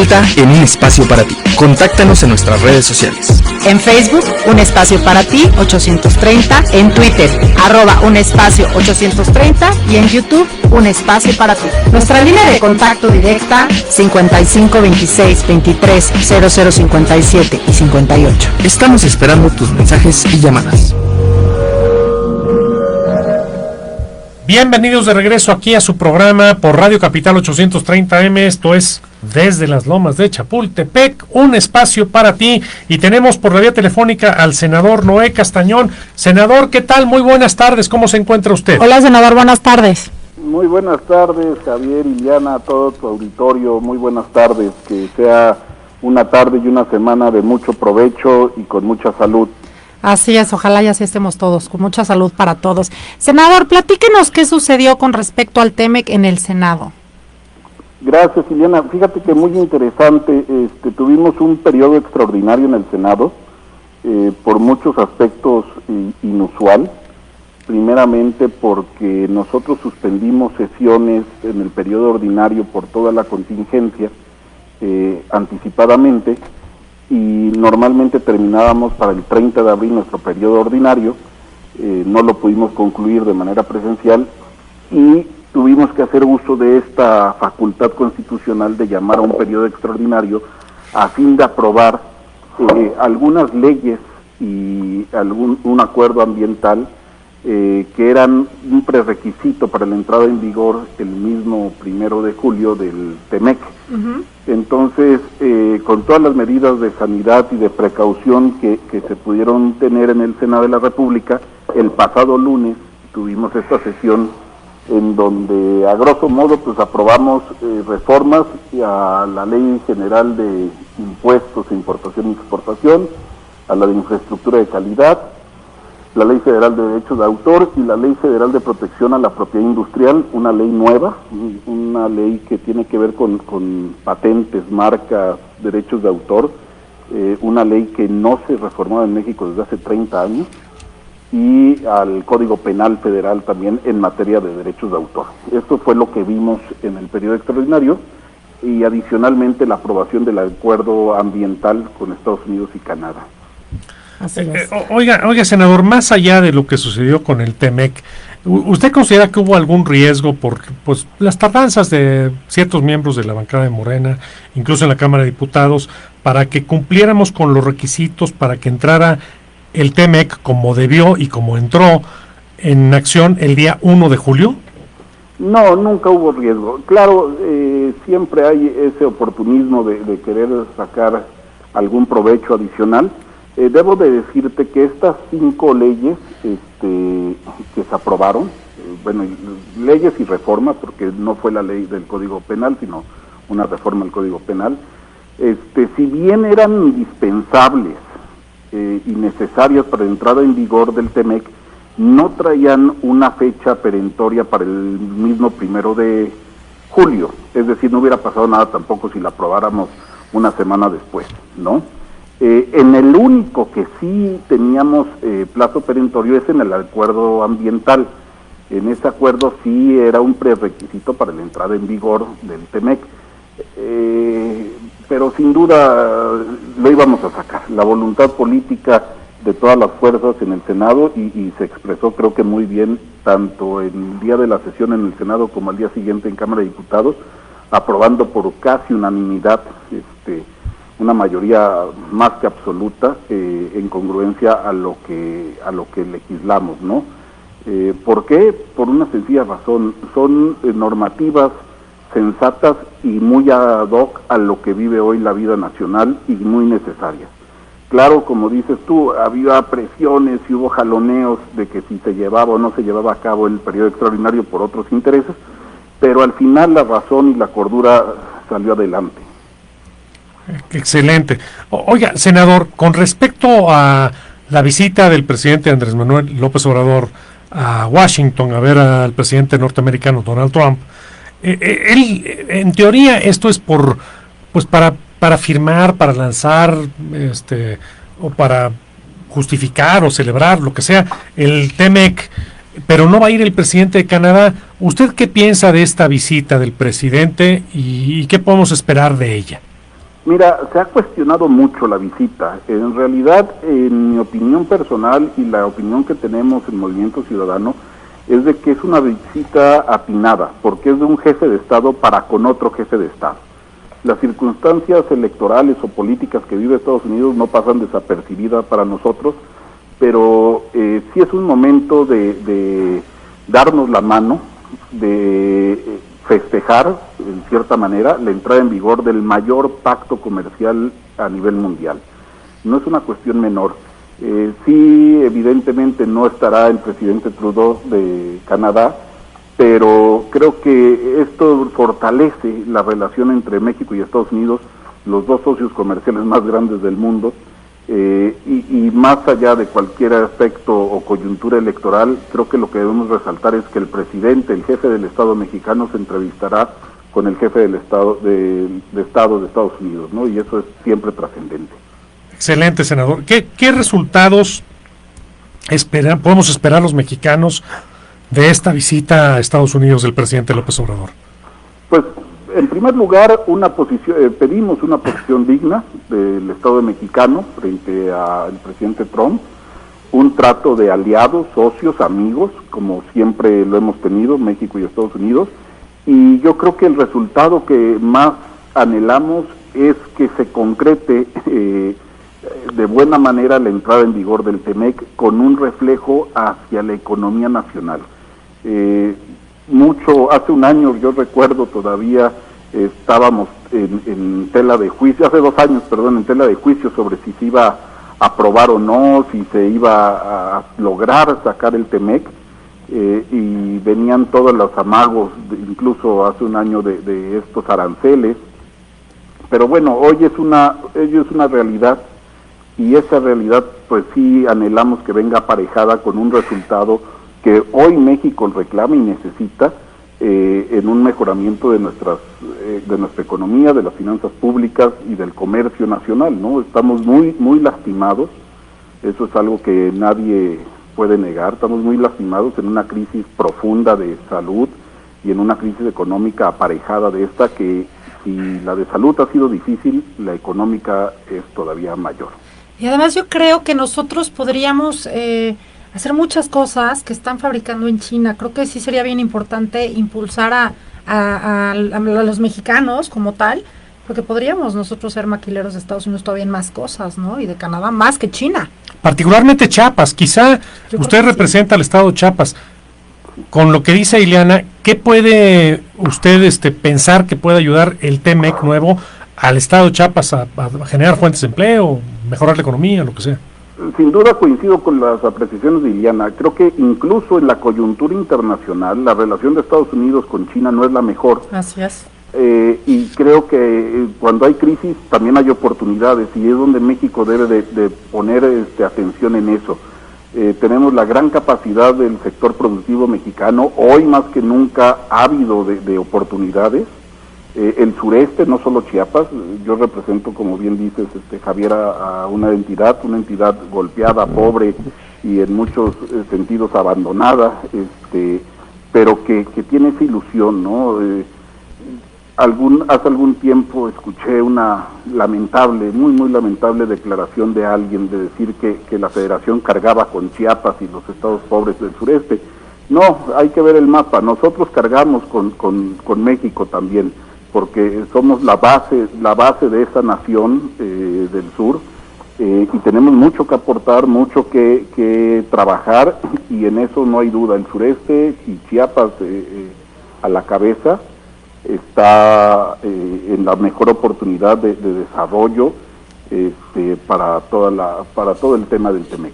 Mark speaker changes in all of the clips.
Speaker 1: vuelta en Un Espacio para Ti. Contáctanos en nuestras redes sociales.
Speaker 2: En Facebook, Un Espacio para Ti 830, en Twitter, @Un Espacio 830 y en YouTube, Un Espacio para Ti. Nuestra línea de contacto directa 55 26 23 00 57 y 58.
Speaker 1: Estamos esperando tus mensajes y llamadas.
Speaker 3: Bienvenidos de regreso aquí a su programa por Radio Capital 830M. Esto es Desde las Lomas de Chapultepec, Un Espacio para Ti, y tenemos por la vía telefónica al senador Noé Castañón. Senador, ¿qué tal? Muy buenas tardes, ¿cómo se encuentra usted?
Speaker 2: Hola, senador, buenas tardes.
Speaker 4: Muy buenas tardes, Javier, Iliana, todo tu auditorio, muy buenas tardes, que sea una tarde y una semana de mucho provecho y con mucha salud.
Speaker 2: Así es, ojalá y así estemos todos, con mucha salud para todos. Senador, platíquenos qué sucedió con respecto al TEMEC en el Senado.
Speaker 4: Gracias, Iliana. Fíjate que muy interesante, tuvimos un periodo extraordinario en el Senado, por muchos aspectos inusual. Primeramente porque nosotros suspendimos sesiones en el periodo ordinario por toda la contingencia, anticipadamente, y normalmente terminábamos para el 30 de abril nuestro periodo ordinario. No lo pudimos concluir de manera presencial y tuvimos que hacer uso de esta facultad constitucional de llamar a un periodo extraordinario a fin de aprobar algunas leyes y un acuerdo ambiental que eran un prerequisito para la entrada en vigor el mismo 1 de julio del TEMEC. Entonces, con todas las medidas de sanidad y de precaución que se pudieron tener en el Senado de la República, el pasado lunes tuvimos esta sesión en donde, a grosso modo, pues aprobamos reformas a la Ley General de Impuestos e Importación y Exportación, a la de Infraestructura de Calidad, la Ley Federal de Derechos de Autor y la Ley Federal de Protección a la Propiedad Industrial, una ley nueva, una ley que tiene que ver con patentes, marcas, derechos de autor, una ley que no se reformaba en México desde hace 30 años, y al Código Penal Federal también en materia de derechos de autor. Esto fue lo que vimos en el periodo extraordinario, y adicionalmente la aprobación del acuerdo ambiental con Estados Unidos y Canadá.
Speaker 3: Oiga, senador, más allá de lo que sucedió con el TEMEC, ¿usted considera que hubo algún riesgo por las tardanzas de ciertos miembros de la bancada de Morena, incluso en la Cámara de Diputados, para que cumpliéramos con los requisitos para que entrara el TEMEC como debió y como entró en acción el día 1 de julio?
Speaker 4: No, nunca hubo riesgo. Claro, siempre hay ese oportunismo de querer sacar algún provecho adicional. Debo de decirte que estas 5 leyes que se aprobaron, leyes y reformas, porque no fue la ley del Código Penal, sino una reforma al Código Penal, si bien eran indispensables y necesarias para la entrada en vigor del TEMEC, no traían una fecha perentoria para el mismo 1 de julio, es decir, no hubiera pasado nada tampoco si la aprobáramos una semana después, ¿no? En el único que sí teníamos plazo perentorio es en el acuerdo ambiental. En ese acuerdo sí era un prerequisito para la entrada en vigor del TEMEC, pero sin duda lo íbamos a sacar. La voluntad política de todas las fuerzas en el Senado y se expresó, creo que muy bien, tanto el día de la sesión en el Senado como al día siguiente en Cámara de Diputados, aprobando por casi unanimidad una mayoría más que absoluta en congruencia a lo que legislamos, ¿no? ¿Por qué? Por una sencilla razón, son normativas sensatas y muy ad hoc a lo que vive hoy la vida nacional y muy necesarias. Claro, como dices tú, había presiones y hubo jaloneos de que si se llevaba o no se llevaba a cabo el periodo extraordinario por otros intereses, pero al final la razón y la cordura salió adelante.
Speaker 3: Excelente. Oiga, senador, con respecto a la visita del presidente Andrés Manuel López Obrador a Washington a ver al presidente norteamericano Donald Trump, él, en teoría, esto es para firmar, para lanzar, o para justificar o celebrar, lo que sea, el TEMEC, pero no va a ir el presidente de Canadá. ¿Usted qué piensa de esta visita del presidente y qué podemos esperar de ella?
Speaker 4: Mira, se ha cuestionado mucho la visita. En realidad, en mi opinión personal y la opinión que tenemos en Movimiento Ciudadano, es de que es una visita atinada, porque es de un jefe de Estado para con otro jefe de Estado. Las circunstancias electorales o políticas que vive Estados Unidos no pasan desapercibidas para nosotros, pero sí es un momento de darnos la mano, de festejar, en cierta manera, la entrada en vigor del mayor pacto comercial a nivel mundial. No es una cuestión menor. Sí, evidentemente no estará el presidente Trudeau de Canadá, pero creo que esto fortalece la relación entre México y Estados Unidos, los dos socios comerciales más grandes del mundo, y más allá de cualquier aspecto o coyuntura electoral, creo que lo que debemos resaltar es que el presidente, el jefe del Estado mexicano, se entrevistará con el jefe del Estado de Estados Unidos, ¿no? Y eso es siempre trascendente.
Speaker 3: Excelente, senador. ¿Qué resultados podemos esperar los mexicanos de esta visita a Estados Unidos del presidente López Obrador?
Speaker 4: Pues, en primer lugar, pedimos una posición digna del Estado mexicano frente al presidente Trump, un trato de aliados, socios, amigos, como siempre lo hemos tenido, México y Estados Unidos, y yo creo que el resultado que más anhelamos es que se concrete de buena manera la entrada en vigor del TEMEC con un reflejo hacia la economía nacional. Hace un año, yo recuerdo todavía, estábamos en tela de juicio, hace 2 años, perdón, en tela de juicio sobre si se iba a aprobar o no, si se iba a lograr sacar el TEMEC, y venían todos los amagos, incluso hace un año, de estos aranceles. Pero bueno, hoy es una realidad, y esa realidad pues sí anhelamos que venga aparejada con un resultado que hoy México reclama y necesita, en un mejoramiento de nuestra economía, de las finanzas públicas y del comercio nacional, ¿no? Estamos muy lastimados, eso es algo que nadie puede negar, estamos muy lastimados en una crisis profunda de salud y en una crisis económica aparejada de esta, que si la de salud ha sido difícil, la económica es todavía mayor.
Speaker 5: Y además yo creo que nosotros podríamos hacer muchas cosas que están fabricando en China. Creo que sí sería bien importante impulsar a los mexicanos como tal, porque podríamos nosotros ser maquileros de Estados Unidos todavía en más cosas, ¿no? Y de Canadá más que China.
Speaker 3: Particularmente Chiapas, quizá usted representa al estado de Chiapas. Con lo que dice Ileana, ¿qué puede usted pensar que puede ayudar el TEMEC nuevo al estado de Chiapas a generar fuentes de empleo, mejorar la economía, lo que sea?
Speaker 4: Sin duda coincido con las apreciaciones de Ileana. Creo que incluso en la coyuntura internacional, la relación de Estados Unidos con China no es la mejor.
Speaker 5: Así es.
Speaker 4: Y creo que cuando hay crisis también hay oportunidades, y es donde México debe de poner atención en eso. Tenemos la gran capacidad del sector productivo mexicano, hoy más que nunca ha habido de oportunidades. El sureste, no solo Chiapas, yo represento, como bien dices, Javier, a una entidad golpeada, pobre y en muchos sentidos abandonada, pero que tiene esa ilusión, ¿no? Hace algún tiempo escuché una lamentable, muy lamentable declaración de alguien de decir que la Federación cargaba con Chiapas y los estados pobres del sureste. No, hay que ver el mapa. Nosotros cargamos con México también, porque somos la base de esa nación del sur, y tenemos mucho que aportar, mucho que trabajar, y en eso no hay duda. El sureste y Chiapas a la cabeza está en la mejor oportunidad de desarrollo para todo el tema del TEMEC.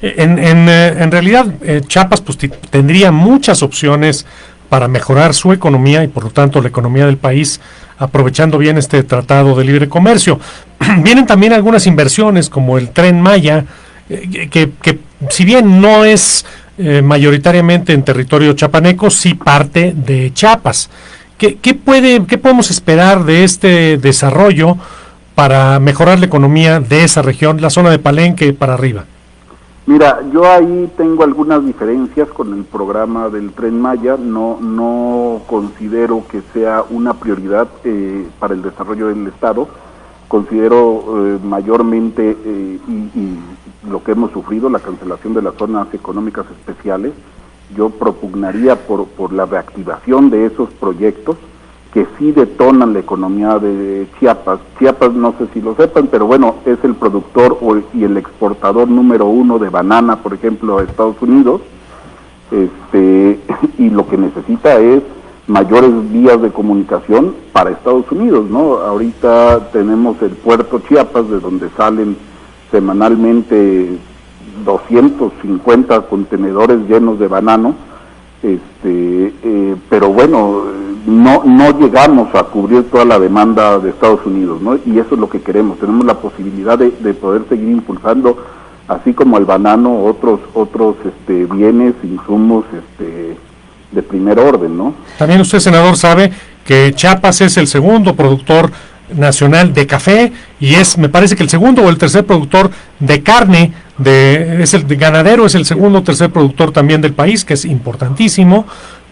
Speaker 3: En realidad, Chiapas pues tendría muchas opciones para mejorar su economía y por lo tanto la economía del país, aprovechando bien este tratado de libre comercio. Vienen también algunas inversiones como el Tren Maya, que si bien no es mayoritariamente en territorio chapaneco, sí parte de Chiapas. ¿Qué podemos esperar de este desarrollo para mejorar la economía de esa región, la zona de Palenque para arriba?
Speaker 4: Mira, yo ahí tengo algunas diferencias con el programa del Tren Maya. No considero que sea una prioridad para el desarrollo del Estado. Considero mayormente y lo que hemos sufrido, la cancelación de las zonas económicas especiales. Yo propugnaría por la reactivación de esos proyectos que sí detonan la economía de Chiapas. Chiapas, no sé si lo sepan, pero bueno, es el productor y el exportador número 1 de banana, por ejemplo, a Estados Unidos, y lo que necesita es mayores vías de comunicación para Estados Unidos, ¿no? Ahorita tenemos el puerto Chiapas, de donde salen semanalmente 250 contenedores llenos de banano, pero bueno, no llegamos a cubrir toda la demanda de Estados Unidos, ¿no? Y eso es lo que queremos. Tenemos la posibilidad de poder seguir impulsando, así como el banano, otros bienes, insumos de primer orden, ¿no?
Speaker 3: También usted, senador, sabe que Chiapas es el segundo productor nacional de café y me parece que el segundo o el tercer productor de carne, ganadero, es el segundo o tercer productor también del país, que es importantísimo.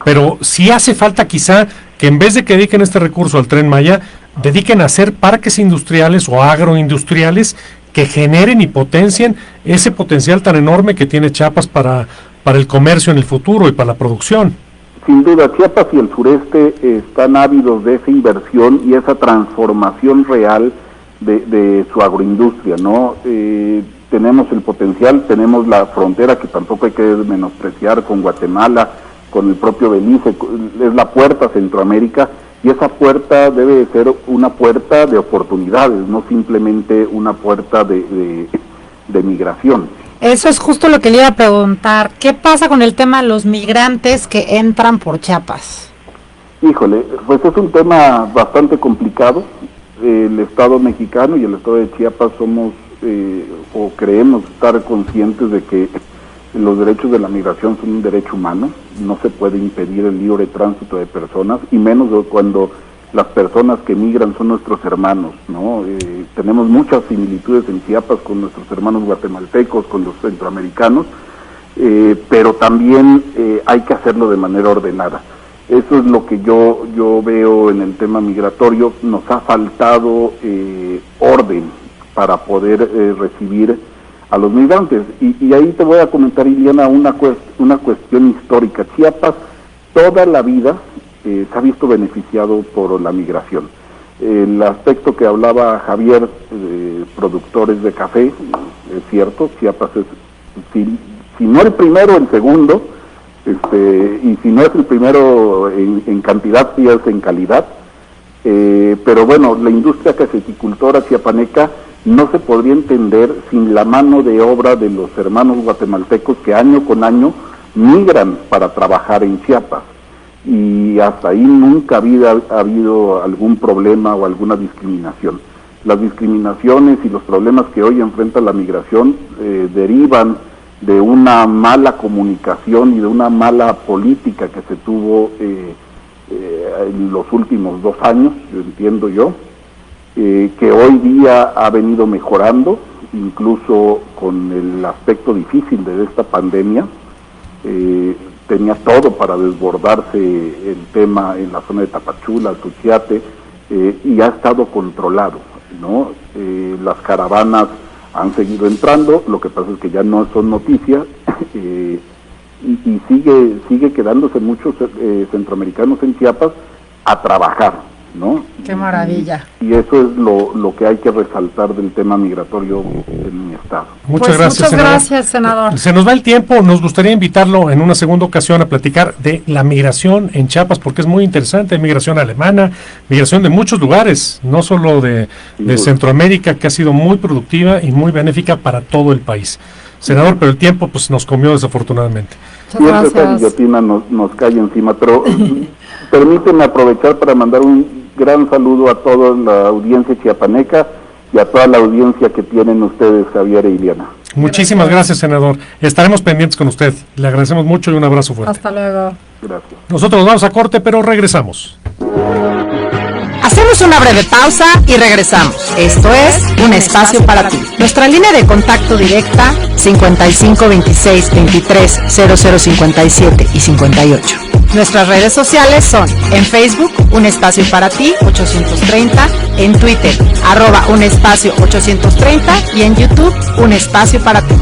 Speaker 3: Pero sí hace falta quizá que en vez de que dediquen este recurso al Tren Maya, dediquen a hacer parques industriales o agroindustriales que generen y potencien ese potencial tan enorme que tiene Chiapas para el comercio en el futuro y para la producción.
Speaker 4: Sin duda, Chiapas y el sureste están ávidos de esa inversión y esa transformación real de su agroindustria, ¿no? Tenemos el potencial, tenemos la frontera que tampoco hay que menospreciar con Guatemala, con el propio Belice, es la puerta a Centroamérica, y esa puerta debe ser una puerta de oportunidades, no simplemente una puerta de migración.
Speaker 5: Eso es justo lo que le iba a preguntar. ¿Qué pasa con el tema de los migrantes que entran por Chiapas?
Speaker 4: Híjole, pues es un tema bastante complicado. El Estado mexicano y el Estado de Chiapas somos o creemos estar conscientes de que los derechos de la migración son un derecho humano. No se puede impedir el libre tránsito de personas, y menos cuando las personas que migran son nuestros hermanos, ¿no? Tenemos muchas similitudes en Chiapas con nuestros hermanos guatemaltecos, con los centroamericanos, pero también hay que hacerlo de manera ordenada. Eso es lo que yo veo en el tema migratorio. Nos ha faltado orden para poder recibir a los migrantes. Y ahí te voy a comentar, Iliana, una cuestión histórica. Chiapas toda la vida se ha visto beneficiado por la migración. El aspecto que hablaba Javier, productores de café, es cierto. Chiapas es, si no el primero, el segundo, y si no es el primero en cantidad, sí es en calidad. Pero bueno, la industria cafeticultora chiapaneca no se podría entender sin la mano de obra de los hermanos guatemaltecos que año con año migran para trabajar en Chiapas. Y hasta ahí nunca ha habido algún problema o alguna discriminación. Las discriminaciones y los problemas que hoy enfrenta la migración derivan de una mala comunicación y de una mala política que se tuvo en los últimos 2 años, entiendo yo, que hoy día ha venido mejorando, incluso con el aspecto difícil de esta pandemia. Tenía todo para desbordarse el tema en la zona de Tapachula, Tuchiate, y ha estado controlado, ¿no? Las caravanas han seguido entrando, lo que pasa es que ya no son noticias, y sigue quedándose muchos centroamericanos en Chiapas a trabajar, ¿no?
Speaker 5: ¡Qué maravilla!
Speaker 4: Y eso es lo que hay que resaltar del tema migratorio en mi estado.
Speaker 3: Muchas gracias,
Speaker 5: senador.
Speaker 3: Se nos va el tiempo, nos gustaría invitarlo en una segunda ocasión a platicar de la migración en Chiapas, porque es muy interesante. Migración alemana, migración de muchos lugares, no solo de Centroamérica, que ha sido muy productiva y muy benéfica para todo el país. Senador, pero el tiempo pues nos comió desafortunadamente.
Speaker 4: Siempre esa guillotina nos cae encima, pero permíteme aprovechar para mandar un gran saludo a toda la audiencia chiapaneca y a toda la audiencia que tienen ustedes, Javier e Iliana.
Speaker 3: Muchísimas gracias, senador. Estaremos pendientes con usted. Le agradecemos mucho y un abrazo fuerte.
Speaker 5: Hasta luego.
Speaker 4: Gracias.
Speaker 3: Nosotros nos vamos a corte, pero regresamos.
Speaker 2: Hacemos una breve pausa y regresamos. Esto es Un Espacio para Ti. Nuestra línea de contacto directa 55 26 23 0057 y 58. Nuestras redes sociales son en Facebook, Un Espacio para Ti 830, en Twitter, @Un Espacio 830 y en YouTube, Un Espacio para Ti.